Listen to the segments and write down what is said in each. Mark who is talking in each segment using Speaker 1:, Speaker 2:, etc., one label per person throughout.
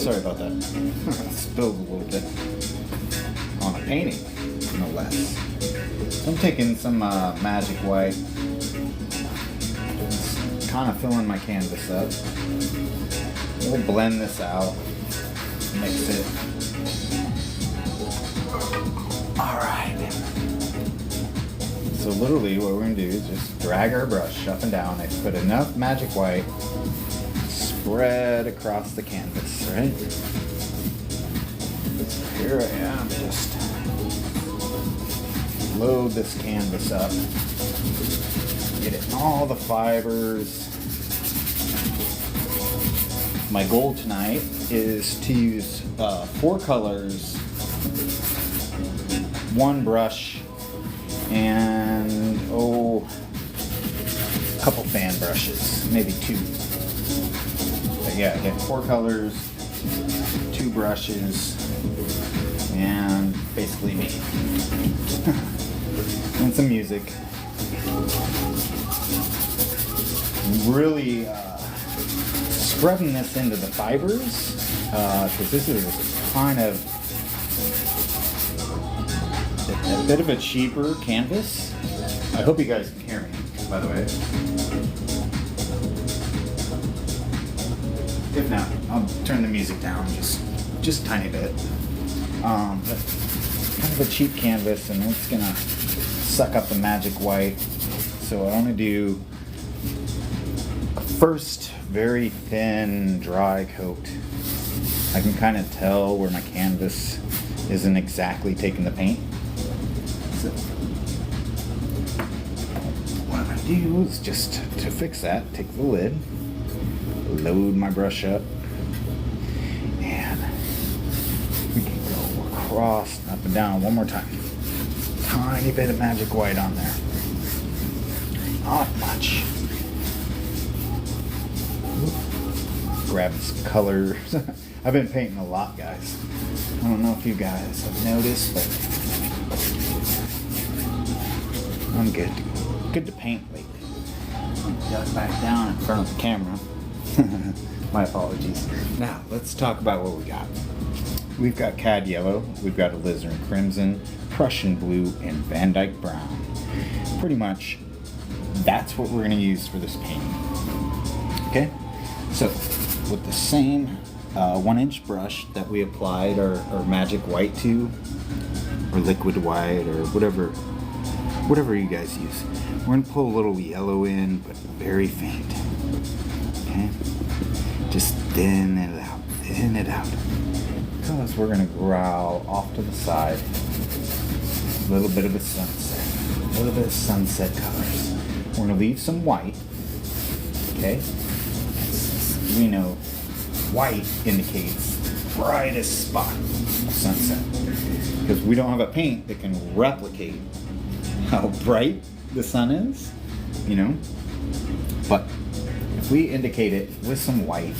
Speaker 1: sorry about that. Spilled a little bit on a painting, no less. So I'm taking some MagicWhite, just kind of filling my canvas up. We'll blend this out, mix it. Alright. So literally what we're going to do is just drag our brush up and down and put enough MagicWhite spread across the canvas, right? Here I am, just load this canvas up, get it in all the fibers. My goal tonight is to use 4Colors, one brush, and a couple fan brushes, maybe two. But yeah, I get 4Colors, two brushes, and basically me. And some music. Really scrubbing this into the fibers, because this is kind of a bit of a cheaper canvas. I hope you guys can hear me, by the way. If not, I'll turn the music down just a tiny bit. But kind of a cheap canvas, and it's gonna suck up the MagicWhite. So I want to do a first very thin dry coat. I can kind of tell where my canvas isn't exactly taking the paint. So what I'm going to do is just to fix that, take the lid, load my brush up, and we can go across, up and down one more time. Tiny bit of MagicWhite on there. Not much. Grabbing some colors. I've been painting a lot, guys. I don't know if you guys have noticed, but I'm good to paint lately. Got back down in front of the camera. My apologies. Now, let's talk about what we got. We've got Cad Yellow, we've got Alizarin Crimson, Prussian Blue, and Van Dyke Brown. Pretty much, that's what we're going to use for this painting. Okay? So, with the same 1-inch brush that we applied our MagicWhite to, or liquid white, or whatever you guys use, we're going to pull a little yellow in, but very faint. Okay? Just thin it out. Because we're going to growl off to the side a little bit of a sunset colors. We're going to leave some white. Okay? We know white indicates brightest spot of sunset, because we don't have a paint that can replicate how bright the sun is, you know. But if we indicate it with some white,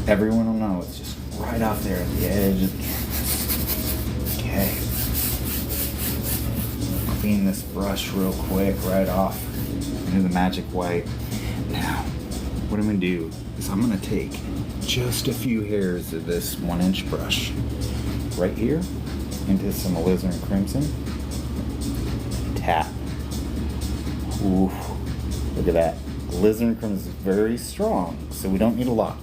Speaker 1: everyone will know it's just right off there at the edge of the canvas. Okay. Clean this brush real quick right off into the MagicWhite. Now, what I'm going to do is I'm going to take just a few hairs of this 1-inch brush right here into some Alizarin Crimson. Tap. Ooh, look at that. Alizarin Crimson is very strong, so we don't need a lot.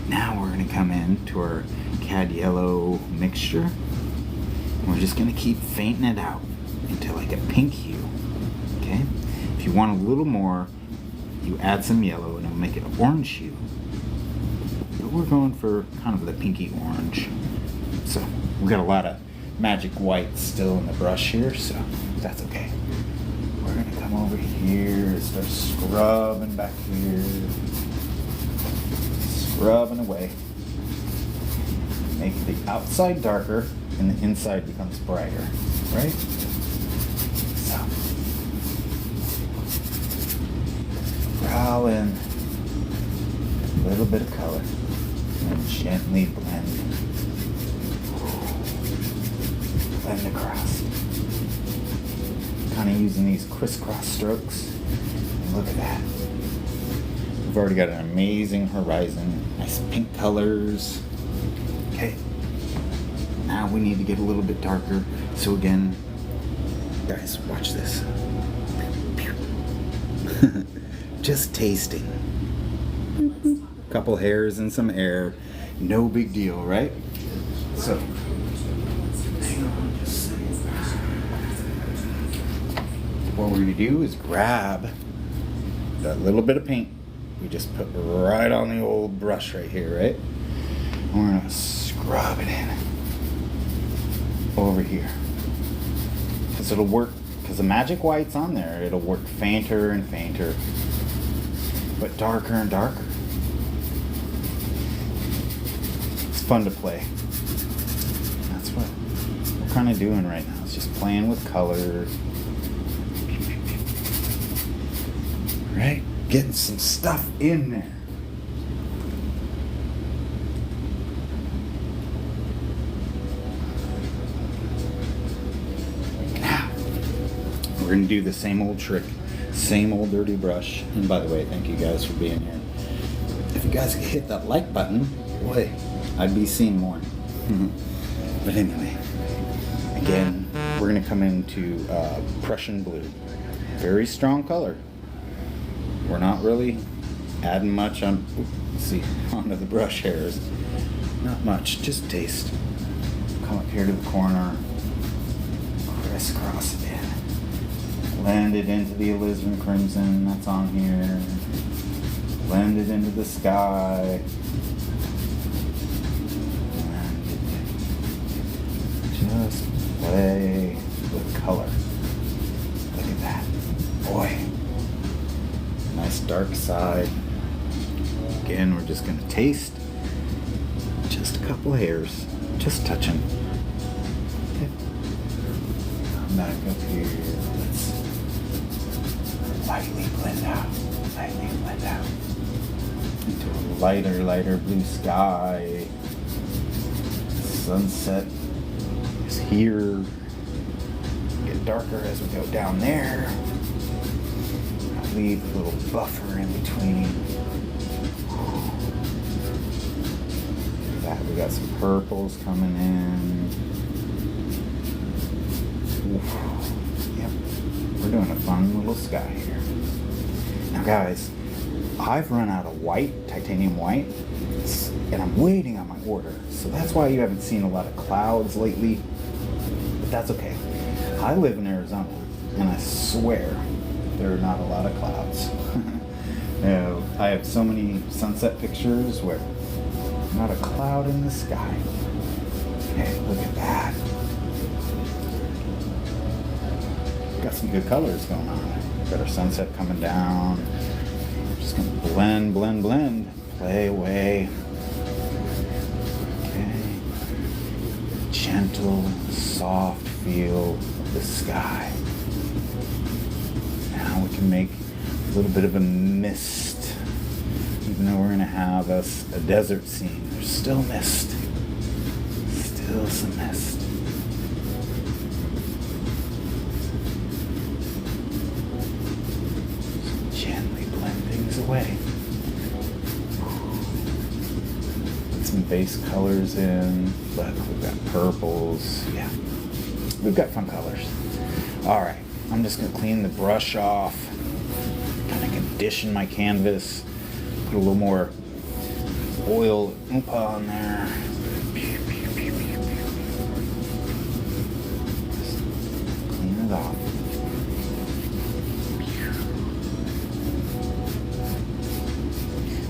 Speaker 1: Now we're going to come in to our Cad Yellow mixture, and we're just going to keep fainting it out until like a pink hue. Okay? If you want a little more, you add some yellow and it'll make it an orange hue. But we're going for kind of the pinky orange. So we've got a lot of MagicWhite still in the brush here, so that's okay. We're gonna come over here and start scrubbing back here. Scrubbing away. Make the outside darker and the inside becomes brighter, right? So growl in a little bit of color and gently blend across. Kind of using these crisscross strokes. And look at that. We've already got an amazing horizon. Nice pink colors. Okay. Now we need to get a little bit darker. So again, guys, watch this. Just tasting. Couple hairs and some air. No big deal, right? So, hang on just a second. What we're going to do is grab that little bit of paint we just put right on the old brush right here, right? And we're going to scrub it in over here. Because it'll work, because the MagicWhite's on there, it'll work fainter and fainter, but darker and darker. It's fun to play. That's what we're kind of doing right now. It's just playing with colors. Right? Getting some stuff in there. Now, we're going to do the same old trick. Same old dirty brush. And by the way, thank you guys for being here. If you guys could hit that like button, boy, I'd be seeing more. But anyway, again, we're going to come into Prussian blue. Very strong color. We're not really adding much on, onto the brush hairs. Not much, just taste. Come up here to the corner, crisscross it in. Blend it into the alizarin crimson that's on here. Blend it into the sky. Blend it in. Just play with color. Look at that. Boy. Nice dark side. Again, we're just going to taste. Just a couple hairs. Just touching. Okay. Come back up here. Let's lightly blend out. Lightly blend out. Into a lighter blue sky. Sunset is here. Get darker as we go down there. Leave a little buffer in between. That we got some purples coming in. Oof. Yep, we're doing a fun little sky here. Now, guys, I've run out of white, titanium white, and I'm waiting on my order. So that's why you haven't seen a lot of clouds lately. But that's okay. I live in Arizona, and I swear there are not a lot of clouds. I have so many sunset pictures where not a cloud in the sky. Hey, look at that. Got some good colors going on. Got our sunset coming down. Just gonna blend, blend, blend. Play away. Okay. Gentle, soft feel of the sky. Now we can make a little bit of a mist. Even though we're going to have a desert scene, there's still mist. Still some mist. Just gently blend things away. Put some base colors in. Look, we've got purples. Yeah, we've got fun colors. All right. I'm just going to clean the brush off, kind of condition my canvas, put a little more oil oompa on there. Just clean it off.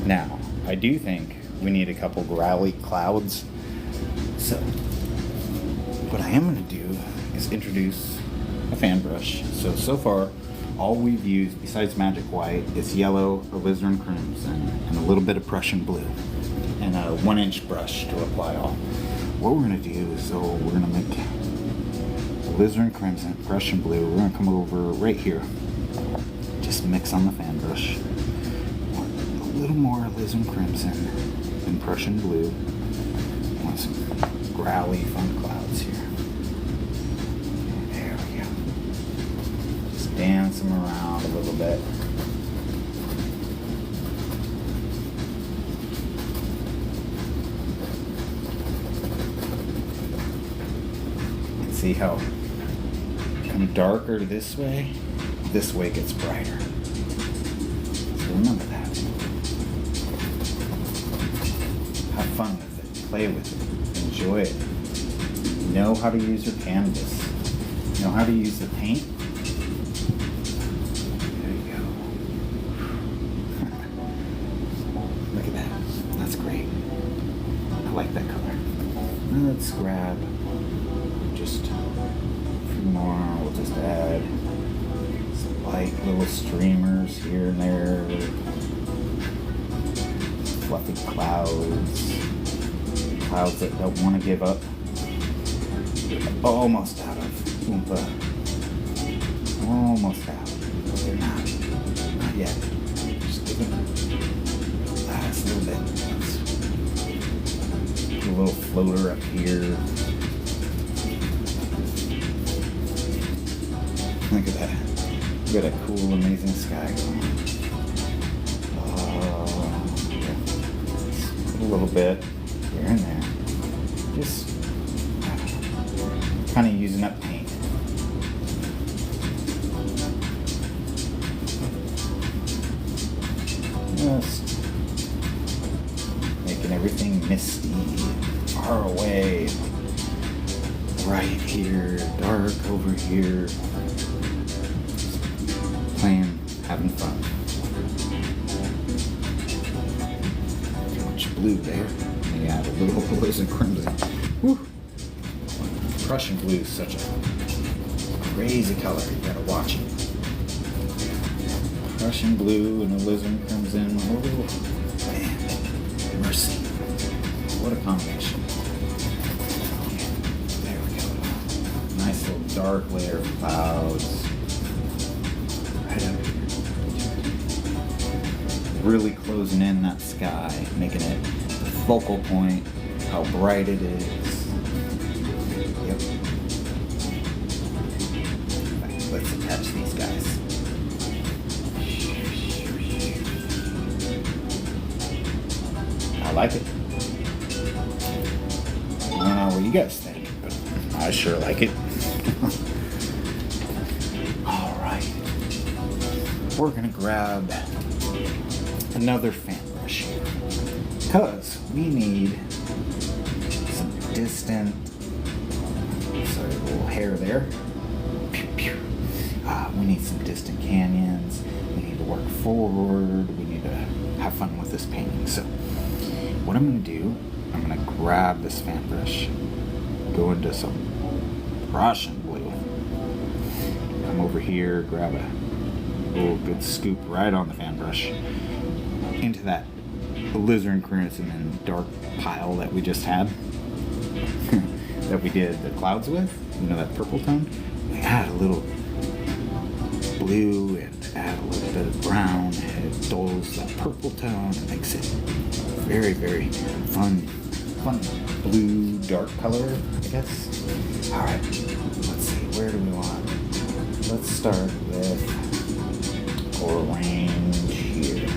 Speaker 1: Now, I do think we need a couple growly clouds. So, what I am going to do is introduce a fan brush. So far, all we've used besides MagicWhite is yellow, alizarin crimson, and a little bit of Prussian blue, and a 1-inch brush to apply all. What we're going to do is, we're going to make alizarin crimson, Prussian blue. We're going to come over right here, just mix on the fan brush. A little more alizarin crimson and Prussian blue. I want some growly, fun clouds here. Dance them around a little bit. See how come darker this way gets brighter. So remember that. Have fun with it, play with it, enjoy it. Know how to use your canvas. Know how to use the paint. There you go. Look at that. That's great. I like that color. Let's grab just a few more. We'll just add some light little streamers here and there. Fluffy clouds. Clouds that don't want to give up. Almost out of Oompa. Almost out. They're not. Not yet. Just give it last little bit. Put a little floater up here. Look at that. Look at that cool, amazing sky going on. Yeah. Put a little bit here and there. Just kind of using up paint. Just making everything misty, far away, bright here, dark over here. Playing, having fun. Too much blue there. Maybe add a little blues and crimson. Woo! Prussian blue is such a crazy color. You gotta watch it. Prussian blue and alizarin crimson. Oh man, mercy! What a combination. There we go. Nice little dark layer of clouds. Right up here. Really closing in that sky, making it the focal point. How bright it is. Yep. Let's attach these guys. I like it. I don't know what you guys think, but I sure like it. All right. We're gonna grab another fan brush here because we need some distant. Sorry, a little hair there. Pew, pew. We need some distant canyons. We need to work forward. We need to have fun with this painting. So what I'm going to do, I'm going to grab this fan brush, go into some Prussian blue, come over here, grab a little good scoop right on the fan brush into that alizarin crimson and dark pile that we just had. That we did the clouds with, you know, that purple tone. We add a little blue and add a little bit of brown, and it dulls that purple tone. It makes it very, very fun blue, dark color, I guess. All right, let's see, where do we want? Let's start with orange here.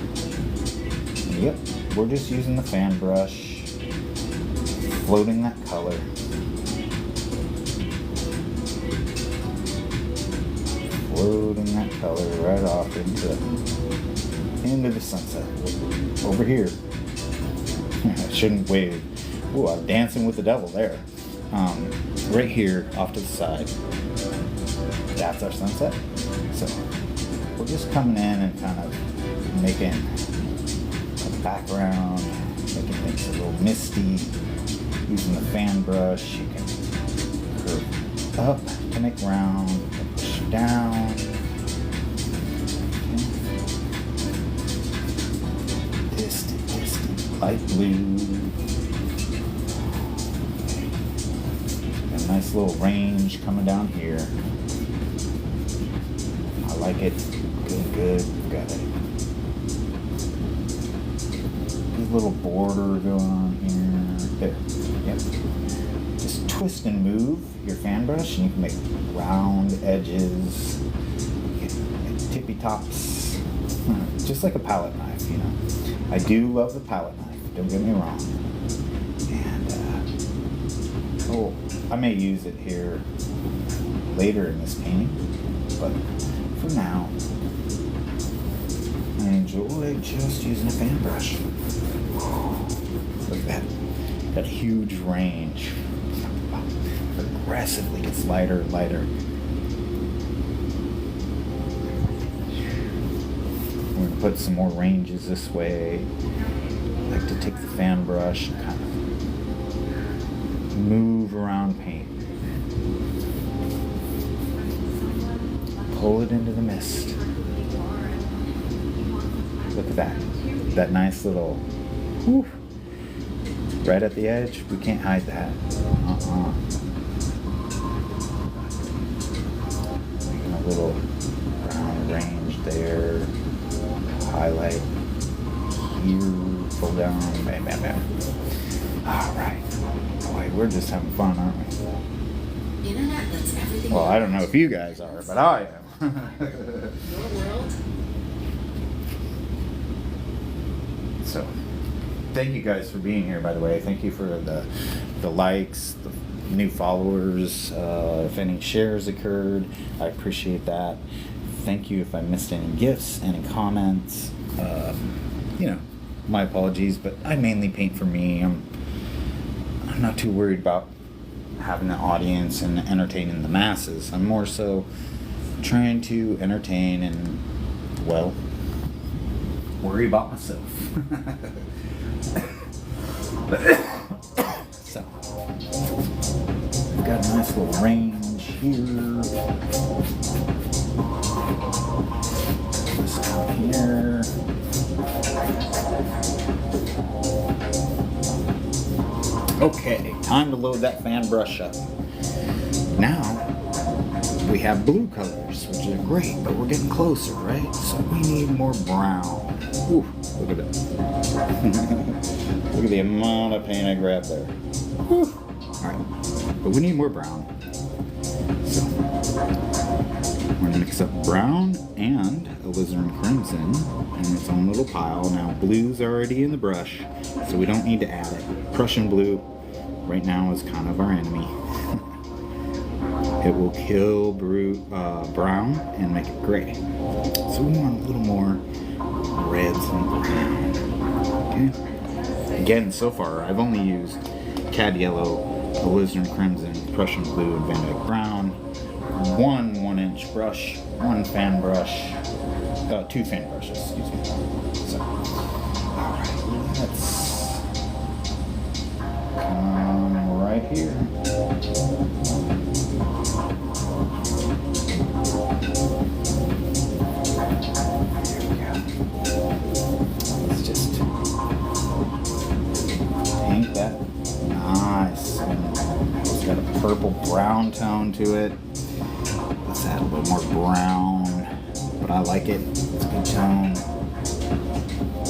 Speaker 1: Yep, we're just using the fan brush, floating that color. Floating that color right off into the sunset. Over here. I shouldn't wave. Ooh, I'm dancing with the devil there. Right here, off to the side. That's our sunset. So we're just coming in and kind of making a background, making things a little misty. Using the fan brush, you can curve up to make round, push down. Okay. Distant, light blue. Got a nice little range coming down here. I like it. Good. Got it. Good little border going on here. There. Yep. Just twist and move your fan brush, and you can make round edges, get tippy tops, just like a palette knife, you know. I do love the palette knife, don't get me wrong. And Oh, I may use it here later in this painting, but for now, I enjoy just using a fan brush. Look at that. Got a huge range. Progressively gets lighter and lighter. We're going to put some more ranges this way. I like to take the fan brush and kind of move around paint. Pull it into the mist. Look at that. That nice little whew, right at the edge. We can't hide that. Making a little brown range there. Highlight here. Pull down. Bam, bam, bam. Alright. Boy, we're just having fun, aren't we? Well, I don't know if you guys are, but I am. So, thank you guys for being here, by the way. Thank you for the likes, the new followers, if any shares occurred. I appreciate that. Thank you if I missed any gifts, any comments. My apologies, but I mainly paint for me. I'm not too worried about having an audience and entertaining the masses. I'm more so trying to entertain and, well, worry about myself. So, we've got a nice little range here. This down here. Okay, time to load that fan brush up. Now, we have blue colors, which are great, but we're getting closer, right? So we need more brown. Ooh, look at that. Look at the amount of paint I grabbed there. Whew. Alright, but we need more brown. So, we're gonna mix up brown and alizarin crimson in its own little pile. Now, blue's already in the brush, so we don't need to add it. Prussian blue right now is kind of our enemy. It will kill brown and make it gray. So we want a little more reds and brown. Okay. Again, so far I've only used cad yellow, alizarin crimson, Prussian blue, and Van Dyke brown. One 1-inch brush, one fan brush, 2 fan brushes, excuse me. So, alright, let's come right here. Let's just paint that nice. It's got a purple brown tone to it. Let's add a little more brown, but I like it. It's a good tone.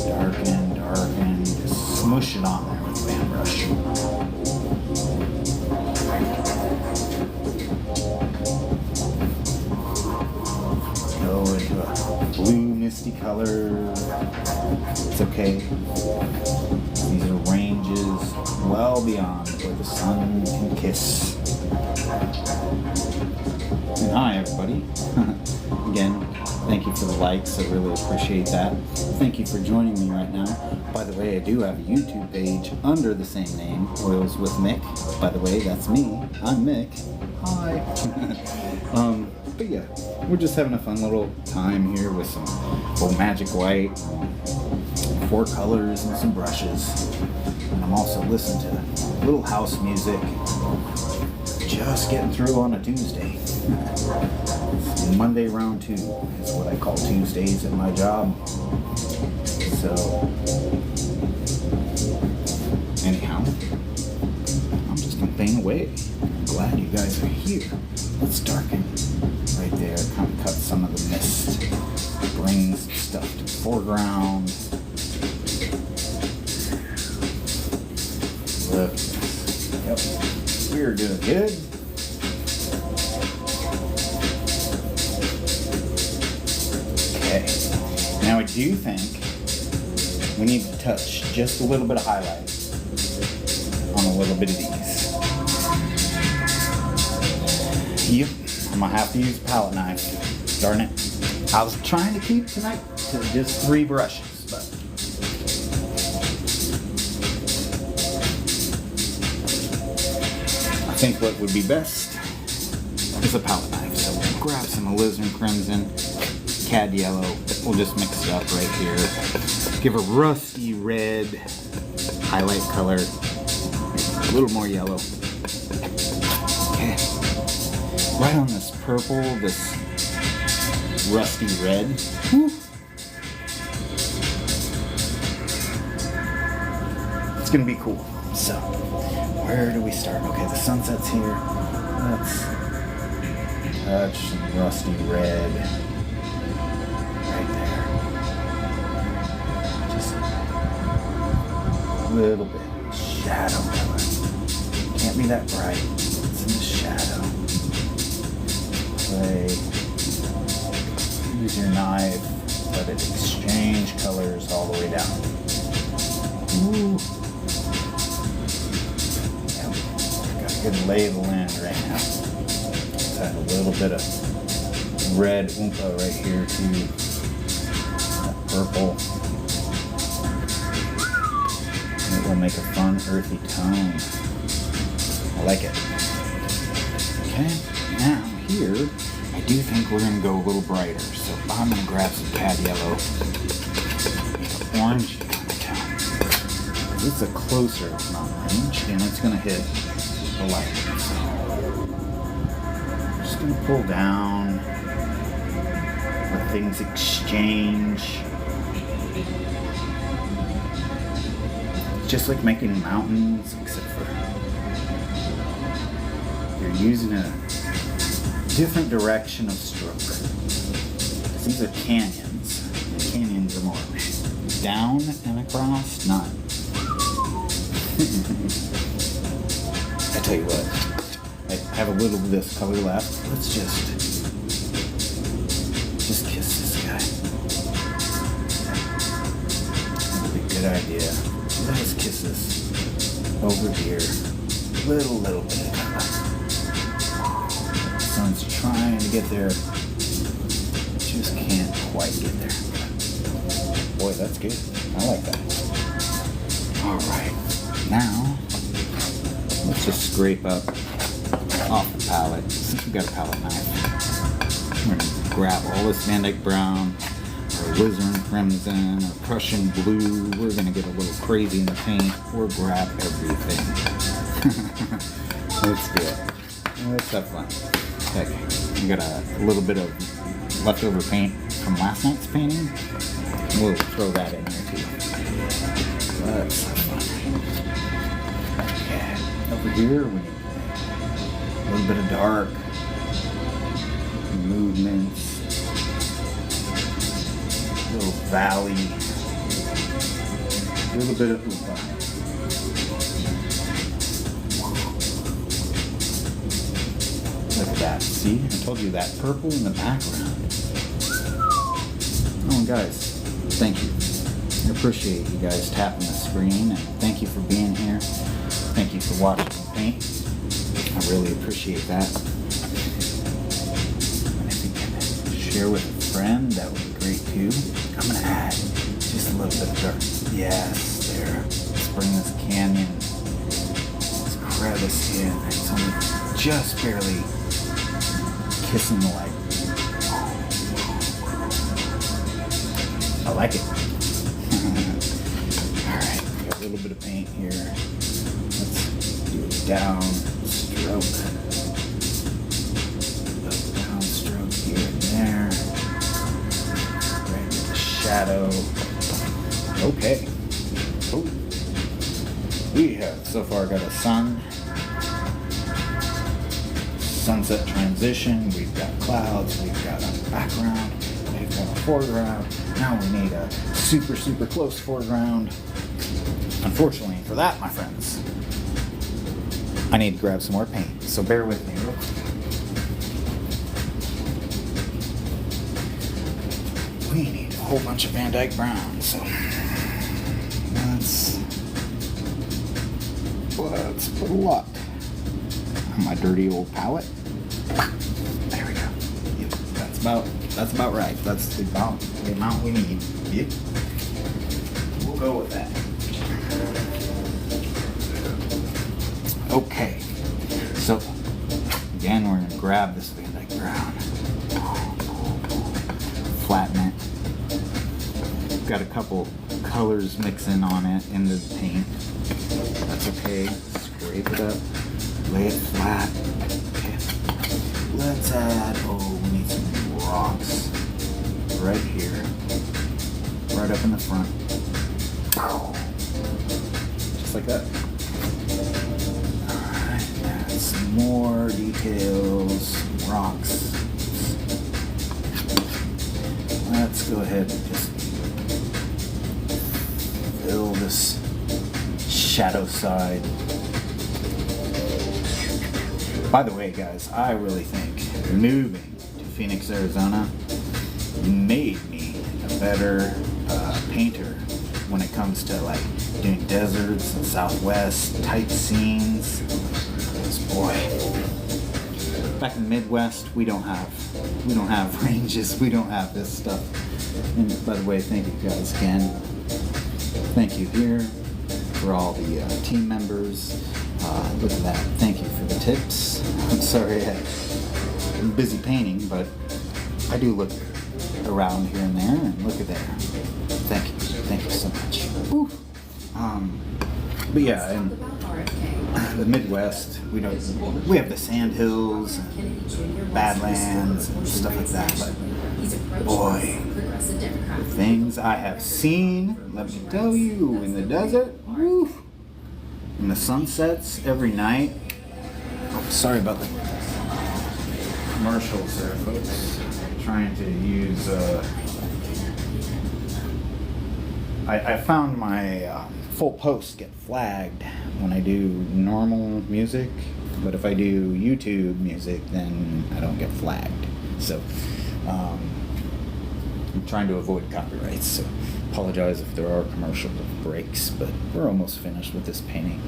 Speaker 1: Darken, just smush it on there with the fan brush. Go into a blue misty color. It's okay. These are ranges well beyond where the sun can kiss. And hi everybody. Again, thank you for the likes. I really appreciate that. Thank you for joining me right now. By the way, I do have a YouTube page under the same name, Oils with Mick. By the way, that's me. I'm Mick. Hi. But yeah, we're just having a fun little time here with some old MagicWhite, 4Colors, and some brushes. And I'm also listening to a little house music. Just getting through on a Tuesday. Monday round 2 is what I call Tuesdays at my job. So, anyhow, I'm just gonna paint away. I'm glad you guys are here. Let's darken right there. Kind of cut some of the mist. Bring some stuff to the foreground. Look. Yep. We're doing good. Now I do think we need to touch just a little bit of highlight on a little bit of these. Yep, I'm gonna have to use a palette knife. Darn it. I was trying to keep tonight to just 3 brushes, but I think what would be best is a palette knife. So we'll grab some alizarin crimson, cad yellow. We'll just mix it up right here. Give a rusty red highlight color, a little more yellow. Okay. Right on this purple, this rusty red. Woo. It's gonna be cool. So, where do we start? Okay, the sunset's here. Let's touch some rusty red right there. Just a little bit. Shadow color. Can't be that bright. It's in the shadow. Play. Use your knife. Let it exchange colors all the way down. Ooh. Good lay of the land right now. Let's add a little bit of red oompa right here to that purple. And it will make a fun earthy tone. I like it. Okay, now here, I do think we're gonna go a little brighter. So I'm gonna grab some cad yellow, make an orange kind of tone. This is a closer amount of range, and it's gonna hit the light. So just gonna pull down, let things exchange. Just like making mountains, except for you're using a different direction of stroke. These are canyons. And canyons are more down and across, not. I tell you what, I have a little of this color left. Let's just kiss this guy. That'd be a good idea. Let us kiss this over here. Little bit of color. The sun's trying to get there. Just can't quite get there. Boy, that's good. I like that. All right, now let's just scrape up off the palette. Since we've got a palette knife, we're gonna grab all this Van Dyke brown, or alizarin crimson, or Prussian blue. We're gonna get a little crazy in the paint, or grab everything. Let's do it. Let's have fun. Okay, we got a little bit of leftover paint from last night's painting. We'll throw that in there too. Let's have fun. Okay, over here we need a little bit of dark movements, a little valley, a little bit of oompa. Look at that. See? I told you that purple in the background. Oh, guys, thank you. I appreciate you guys tapping the screen, and thank you for being here. Thank you for watching me paint. I really appreciate that. And if you can share with a friend, that would be great too. I'm going to add just a little bit of dark. Yes, there. Let's bring this canyon, this crevice in. It's only just barely kissing the light. I like it. Alright, got a little bit of paint here. Let's do a down stroke. A down stroke here and there. Right with the shadow. Okay. Ooh. We have so far got a sunset transition, we've got clouds, we've got a background, we've got a foreground. Now we need a super close foreground. Unfortunately for that, my friends, I need to grab some more paint, so bear with me real quick. We need a whole bunch of Van Dyke brown, so let's put a lot on my dirty old palette. There we go. Yep, that's about right. That's the amount we need. Yep. We'll go with that. Okay. So again, we're gonna grab this Van Dyke brown, flatten it. Got a couple colors mixing on it into the paint. That's okay. Scrape it up, lay it flat. Okay. Let's add, we need some rocks right here, right up in the front. Just like that. Alright, add some more details, rocks. Let's go ahead and just fill this shadow side. By the way, guys, I really think moving to Phoenix, Arizona made me a better painter when it comes to like doing deserts and Southwest type scenes. Because boy, back in the Midwest, we don't have ranges, we don't have this stuff. And by the way, thank you guys again. Thank you here for all the team members. Look at that. Thank you for the tips. I'm sorry I'm busy painting, but I do look around here and there, and look at there. Thank you. Thank you so much. Woo. But yeah, in the Midwest, we have the sand hills and badlands and stuff like that, but boy, the things I have seen, let me tell you, in the desert, woo, and the sunsets every night. Oh, sorry about the commercials there, folks. Trying to use, I found my full posts get flagged when I do normal music, but if I do YouTube music, then I don't get flagged. So, I'm trying to avoid copyrights, so apologize if there are commercial breaks, but we're almost finished with this painting.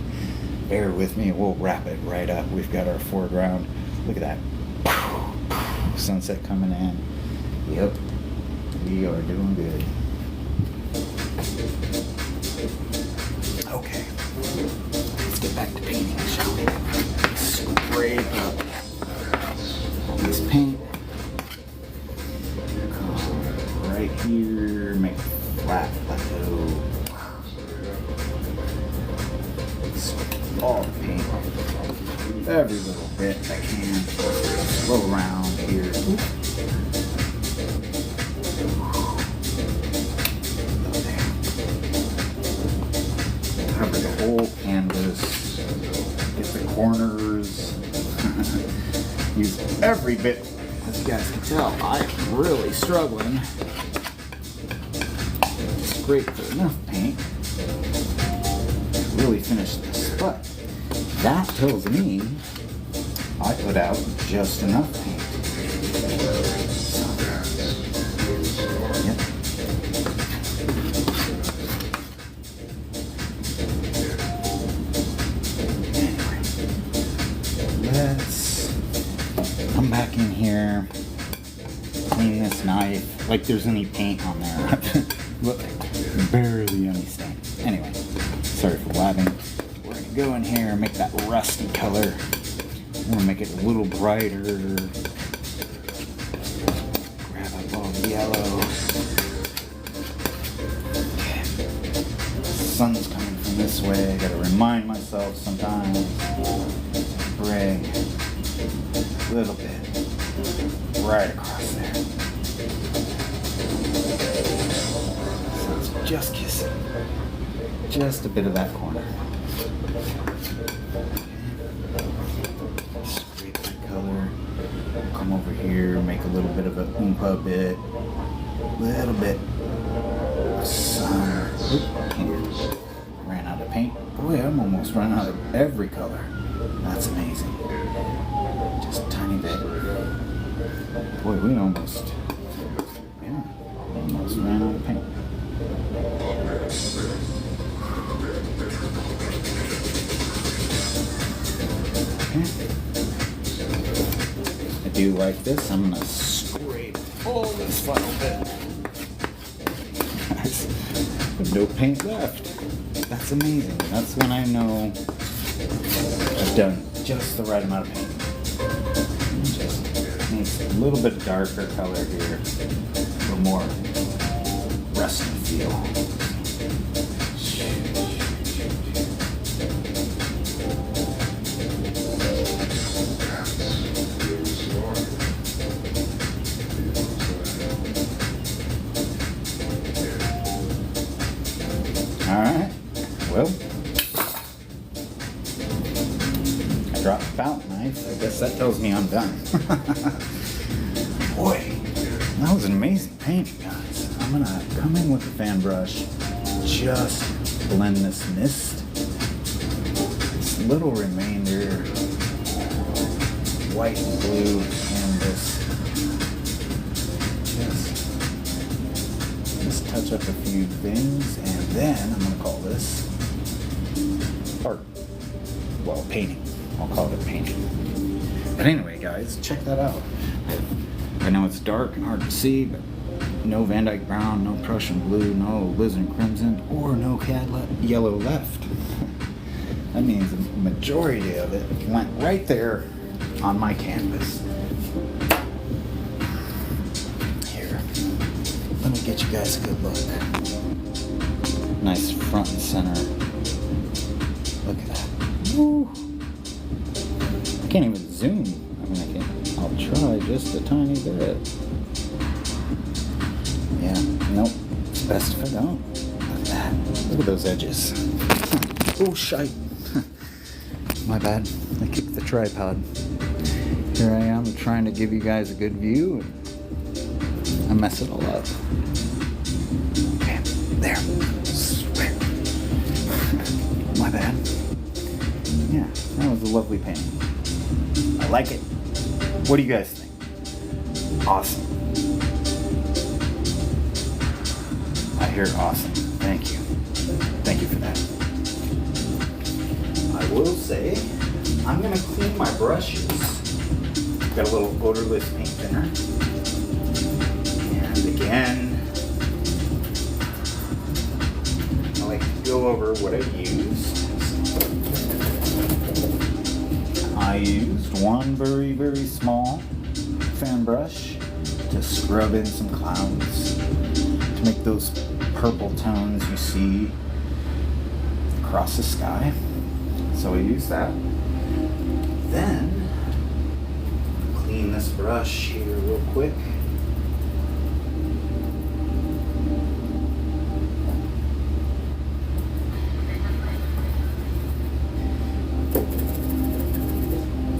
Speaker 1: Bear with me, we'll wrap it right up. We've got our foreground. Look at that. Sunset coming in. Yep, we are doing good. Okay, let's get back to painting, shall we? Scrape up this paint. Come right here, make a flat plateau. All the paint, every little bit I can. Go around here. Cover the whole canvas. Get the corners. Use every bit. As you guys can tell, I'm really struggling to scrape for enough paint to really finish this. But that tells me I put out just enough paint. So, yep. Anyway, let's come back in here, clean this knife, like there's any paint on there. Look, barely any stain. Anyway, sorry for blabbing. We're gonna go in here and make that rusty color. I'm gonna make it a little brighter. Grab up all the yellow. Okay. Sun's coming from this way. I gotta remind myself sometimes. Bring a little bit right across there. So it's just kissing. Just a bit of that corner. Come over here, make a little bit of a oompa bit, little bit of sun. Ran out of paint. Boy, I'm almost run out of every color. That's amazing. Just a tiny bit. Boy, we almost ran out of paint. Okay. do like this, I'm gonna scrape all this final bit. No paint left. That's amazing. That's when I know I've done just the right amount of paint. Just needs a little bit darker color here, a little more rusty feel. Alright, well, I dropped the fountain knife. I guess that tells me I'm done. Boy, that was an amazing paint, guys. I'm gonna come in with the fan brush, just blend this mist. This little remainder, white and blue canvas. Just touch up a few things, and then I'm gonna call this art. Well, painting. I'll call it a painting. But anyway, guys, check that out. I know it's dark and hard to see, but no Van Dyke Brown, no Prussian Blue, no Alizarin Crimson, or no Cad Yellow left. That means the majority of it went right there on my canvas. Here, let me get you guys a good look. Nice front and center. Look at that. Woo. I can't even zoom. I mean, I can't. I'll try just a tiny bit. Yeah, nope. It's best if I don't. Look at that. Look at those edges. Oh, shite. My bad. I kicked the tripod. Here I am trying to give you guys a good view. I mess it all up. Okay, there. Swear. My bad. Yeah, that was a lovely painting. I like it. What do you guys think? Awesome. I hear awesome. Thank you. Thank you for that. I will say, I'm going to clean my brushes. Got a little odorless paint thinner. And again, I like to go over what I used. I used one very, very small fan brush to scrub in some clouds, to make those purple tones you see across the sky. So I used that. Then, clean this brush here real quick.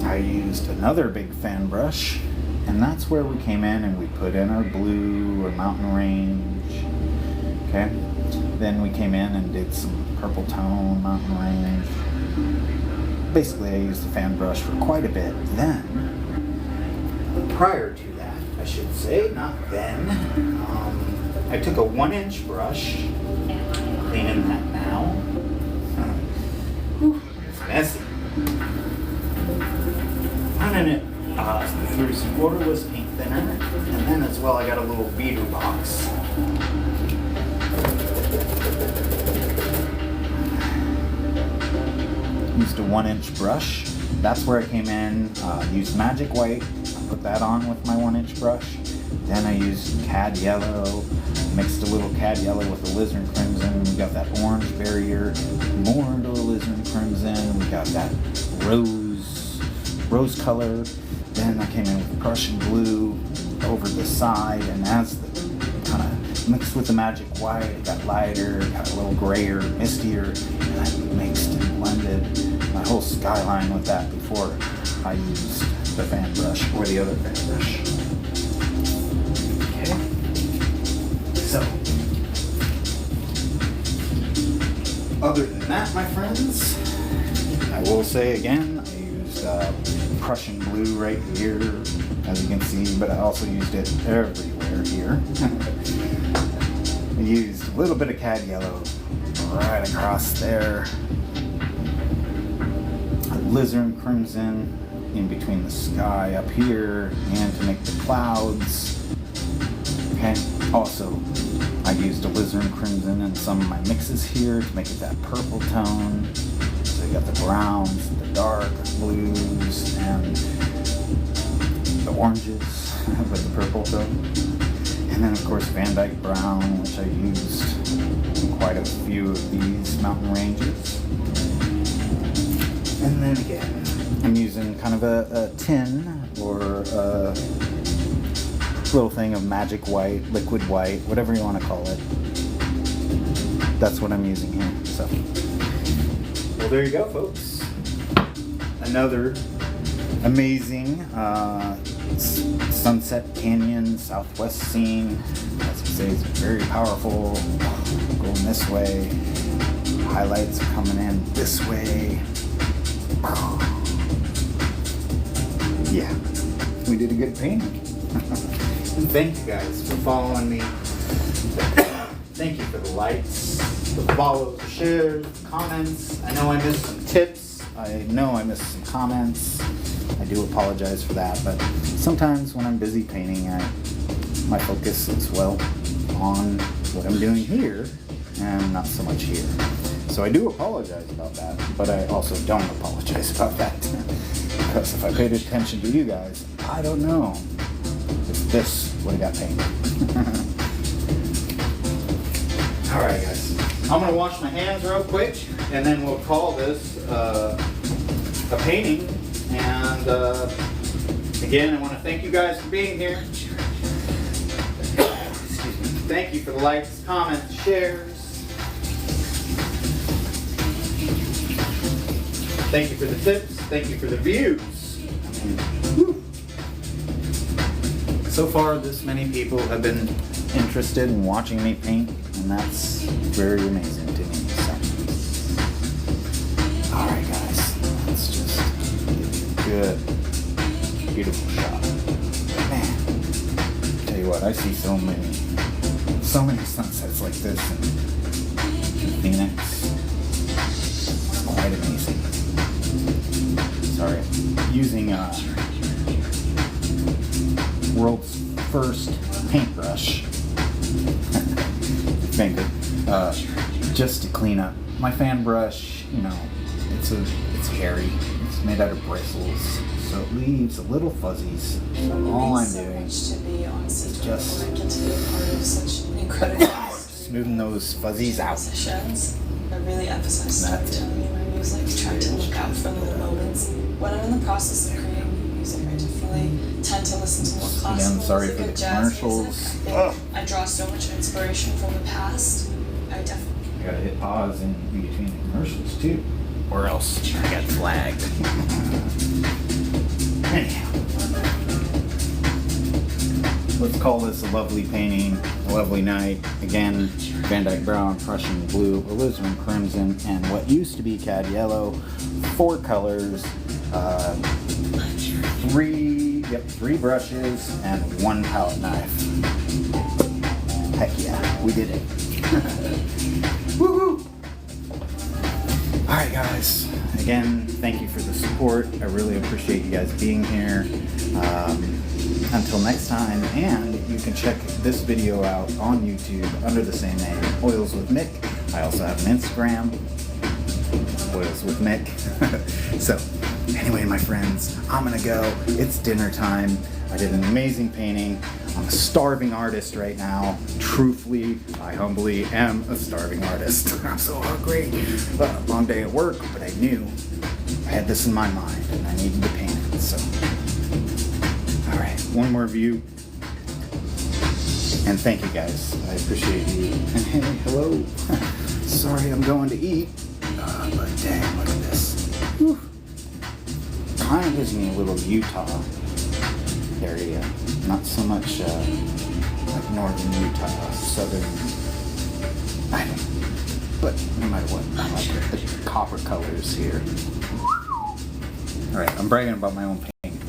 Speaker 1: I used another big fan brush, and that's where we came in and we put in our blue or mountain range. Okay, then we came in and did some purple tone, mountain range. Basically, I used the fan brush for quite a bit. Then, prior to that, I should say, not then, I took a 1-inch brush, cleaning that now. Whew, it's messy. Running it through some odorless paint thinner, and then as well I got a little beater box. Used a 1-inch brush. That's where I came in. Used MagicWhite. Put that on with my 1-inch brush. Then I used Cad Yellow. Mixed a little Cad Yellow with Alizarin Crimson. We got that orange barrier. More into Alizarin Crimson. We got that rose color. Then I came in with Prussian Blue over the side, and as the kind of mixed with the MagicWhite, it got lighter, got a little grayer, mistier, and I mixed and blended my whole skyline with that before I used the fan brush or the other fan brush. Okay, so other than that, my friends, I will say again, I used Prussian Blue right here, as you can see, but I also used it everywhere here. I used a little bit of Cad Yellow right across there. Alizarin Crimson in between the sky up here and to make the clouds. Okay, also I used alizarin crimson in some of my mixes here to make it that purple tone. So you got the browns, the dark blues, and the oranges with the purple tone. And then of course Van Dyke brown, which I used in quite a few of these mountain ranges. And then again, I'm using kind of a tin or a little thing of MagicWhite, liquid white, whatever you want to call it. That's what I'm using here. So, well, there you go, folks. Another amazing Sunset Canyon Southwest scene. As you say, it's very powerful. Going this way. Highlights are coming in this way. Yeah, we did a good painting. And thank you guys for following me. Thank you for the likes, the follows, the shares, the comments. I know I missed some tips. I know I missed some comments. I do apologize for that, but sometimes when I'm busy painting, my focus is well on what I'm doing here and not so much here. So I do apologize about that, but I also don't apologize about that. Because if I paid attention to you guys, I don't know if this would have got painted. Alright guys, I'm going to wash my hands real quick, and then we'll call this a painting. And again, I want to thank you guys for being here. Excuse me. Thank you for the likes, comments, shares. Thank you for the tips. Thank you for the views. Woo. So far, this many people have been interested in watching me paint, and that's very amazing to me. So, all right, guys, let's just get a good, beautiful shot. Man, tell you what, I see so many sunsets like this in Phoenix. It's quite amazing. Sorry, using world's first paintbrush finger, just to clean up my fan brush. You know, it's hairy. It's made out of bristles, so it leaves a little fuzzies. So all I'm doing is just smoothing those fuzzies out.
Speaker 2: I really emphasize storytelling in my music, trying to look out for little moments. When I'm in the process of creating music, I definitely tend to listen to more classical
Speaker 1: Again, sorry
Speaker 2: music
Speaker 1: for
Speaker 2: and
Speaker 1: the
Speaker 2: jazz
Speaker 1: commercials.
Speaker 2: music. I draw so much inspiration from the past. I definitely
Speaker 1: gotta hit pause in between the commercials too, or else I get flagged. Anyhow, let's call this a lovely painting, a lovely night. Again, Van Dyke brown, Prussian blue, alizarin crimson, and what used to be cad yellow. 4Colors, 3 brushes, and 1 palette knife. Heck yeah, we did it. Woohoo! Alright guys, again, thank you for the support. I really appreciate you guys being here. Until next time, and you can check this video out on YouTube under the same name, Oils with Mick. I also have an Instagram, Oils with Mick. So, anyway, my friends, I'm gonna go. It's dinner time. I did an amazing painting. I'm a starving artist right now. Truthfully, I humbly am a starving artist. I'm so hungry. Long day at work, but I knew I had this in my mind and I needed to paint it. So, all right, one more view. And thank you guys. I appreciate you. And hey, hello. Sorry I'm going to eat. But dang, look at this. Whew. Kind of gives me a little Utah area. Not so much like northern Utah, southern. I don't know. But no matter what, I like the copper colors here. Alright, I'm bragging about my own painting.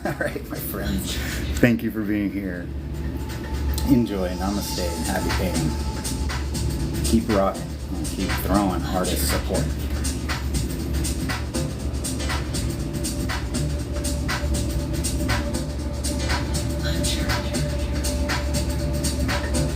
Speaker 1: Alright, my friends. Thank you for being here. Enjoy, namaste, and happy painting. Keep rocking and keep throwing artist support.